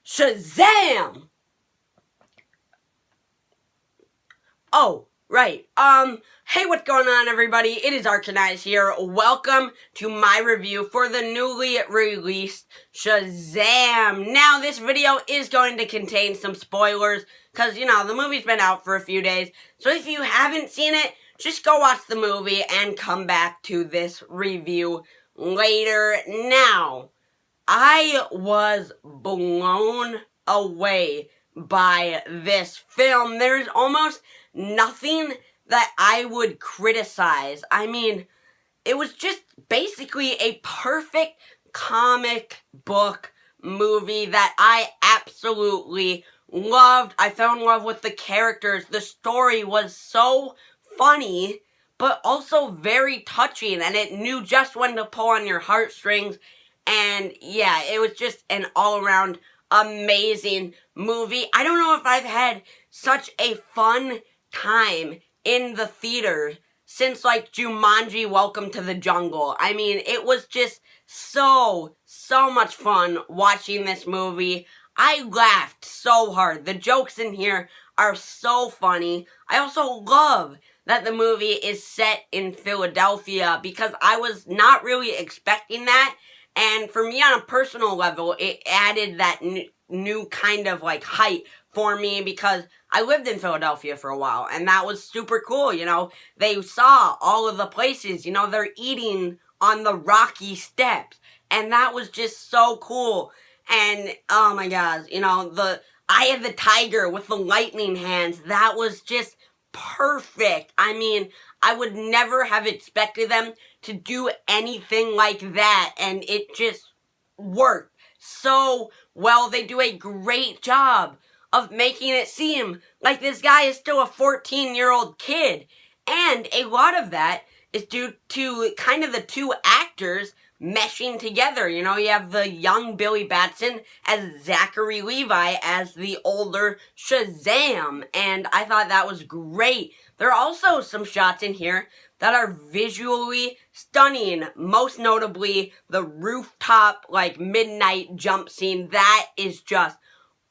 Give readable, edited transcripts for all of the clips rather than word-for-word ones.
Shazam! Oh, right. Hey, what's going on, everybody? It is Arcanized here. Welcome to my review for the newly released Shazam. Now, this video is going to contain some spoilers, because, the movie's been out for a few days. So if you haven't seen it, just go watch the movie and come back to this review later. Now, I was blown away by this film. There's almost nothing that I would criticize. I mean, it was just basically a perfect comic book movie that I absolutely loved. I fell in love with the characters. The story was so funny, but also very touching, and it knew just when to pull on your heartstrings. And yeah, it was just an all-around amazing movie. I don't know if I've had such a fun time in the theater since, like, Jumanji Welcome to the Jungle. I mean, it was just so much fun watching this movie. I laughed so hard. The jokes in here are so funny. I also love that the movie is set in Philadelphia, because I was not really expecting that. And for me, on a personal level, it added that new kind of, like, height for me, because I lived in Philadelphia for a while, and that was super cool, They saw all of the places, they're eating on the rocky steps, and that was just so cool. And, oh my gosh, the Eye of the Tiger with the lightning hands, that was just perfect. I mean, I would never have expected them to do anything like that, and it just worked so well. They do a great job of making it seem like this guy is still a 14-year-old kid, and a lot of that is due to kind of the two actors meshing together. You have the young Billy Batson as Zachary Levi as the older Shazam, and I thought that was great. There are also some shots in here that are visually stunning, most notably the rooftop, like, midnight jump scene. That is just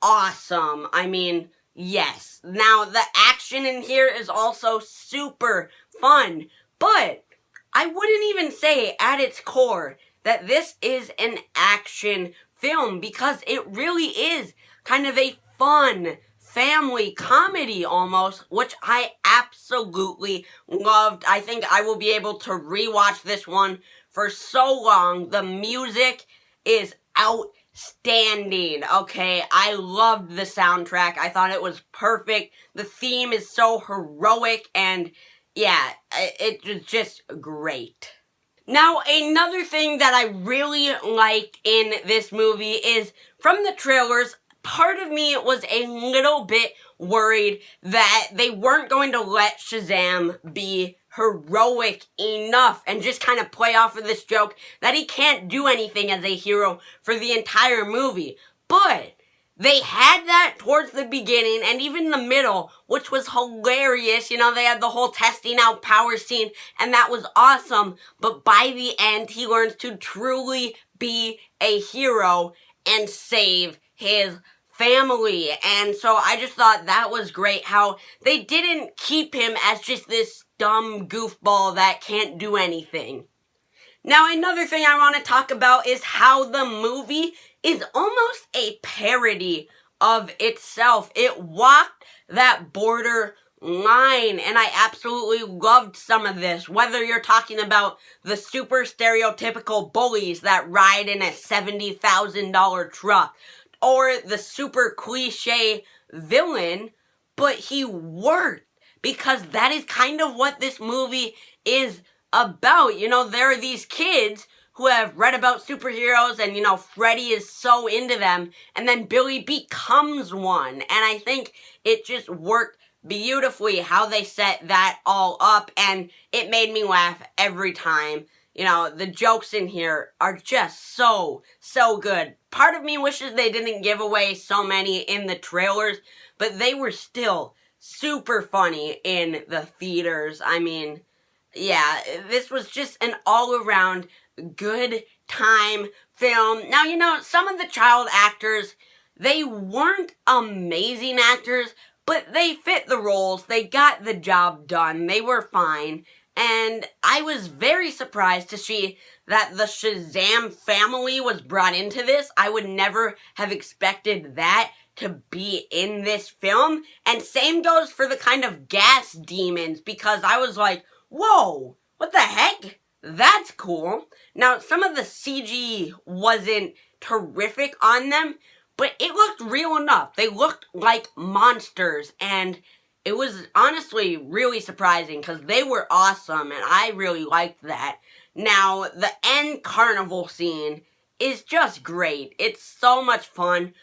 awesome. I mean, yes. Now, the action in here is also super fun, but I wouldn't even say at its core that this is an action film, because it really is kind of a fun family comedy almost, which I absolutely loved. I think I will be able to rewatch this one for so long. The music is outstanding, okay? I loved the soundtrack. I thought it was perfect. The theme is so heroic, and yeah, it was just great. Now, another thing that I really like in this movie is, from the trailers, part of me was a little bit worried that they weren't going to let Shazam be heroic enough and just kind of play off of this joke that he can't do anything as a hero for the entire movie. But they had that towards the beginning and even the middle, which was hilarious. They had the whole testing out power scene, and that was awesome. But by the end, he learns to truly be a hero and save his family. And so I just thought that was great, how they didn't keep him as just this dumb goofball that can't do anything. Now, another thing I want to talk about is how the movie is almost a parody of itself. It walked that border line, and I absolutely loved some of this. Whether you're talking about the super stereotypical bullies that ride in a $70,000 truck, or the super cliche villain, but he worked, because that is kind of what this movie is about. There are these kids who have read about superheroes, and, Freddy is so into them, and then Billy becomes one, and I think it just worked beautifully how they set that all up, and it made me laugh every time. The jokes in here are just so good. Part of me wishes they didn't give away so many in the trailers, but they were still super funny in the theaters. I mean, yeah, this was just an all-around good time film. Now, some of the child actors, They weren't amazing actors, but they fit the roles, they got the job done, they were fine, and I was very surprised to see that the Shazam family was brought into this. I would never have expected that to be in this film, and same goes for the kind of gas demons, because I was like, whoa, what the heck? That's cool. Now, some of the CG wasn't terrific on them, but it looked real enough. They looked like monsters, and it was honestly really surprising because they were awesome, and I really liked that. Now, the end carnival scene is just great. It's so much fun.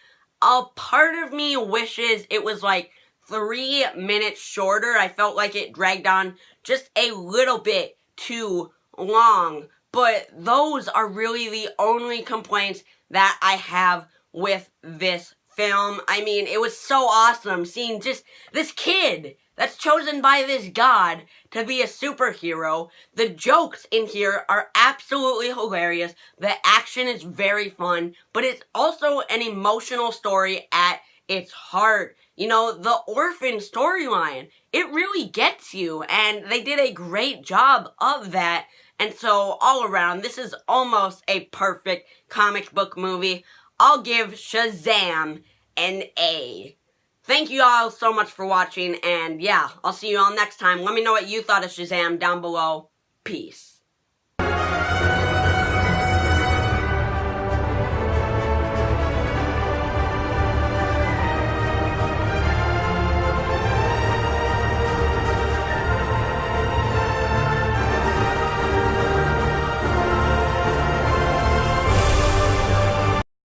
A part of me wishes it was like 3 minutes shorter. I felt like it dragged on just a little bit too long, but those are really the only complaints that I have with this film. I mean, it was so awesome seeing just this kid that's chosen by this god to be a superhero. The jokes in here are absolutely hilarious. The action is very fun, but it's also an emotional story at its heart. You know, the orphan storyline, it really gets you, and they did a great job of that. And so, all around, this is almost a perfect comic book movie. I'll give Shazam an A. Thank you all so much for watching, and yeah, I'll see you all next time. Let me know what you thought of Shazam down below. Peace.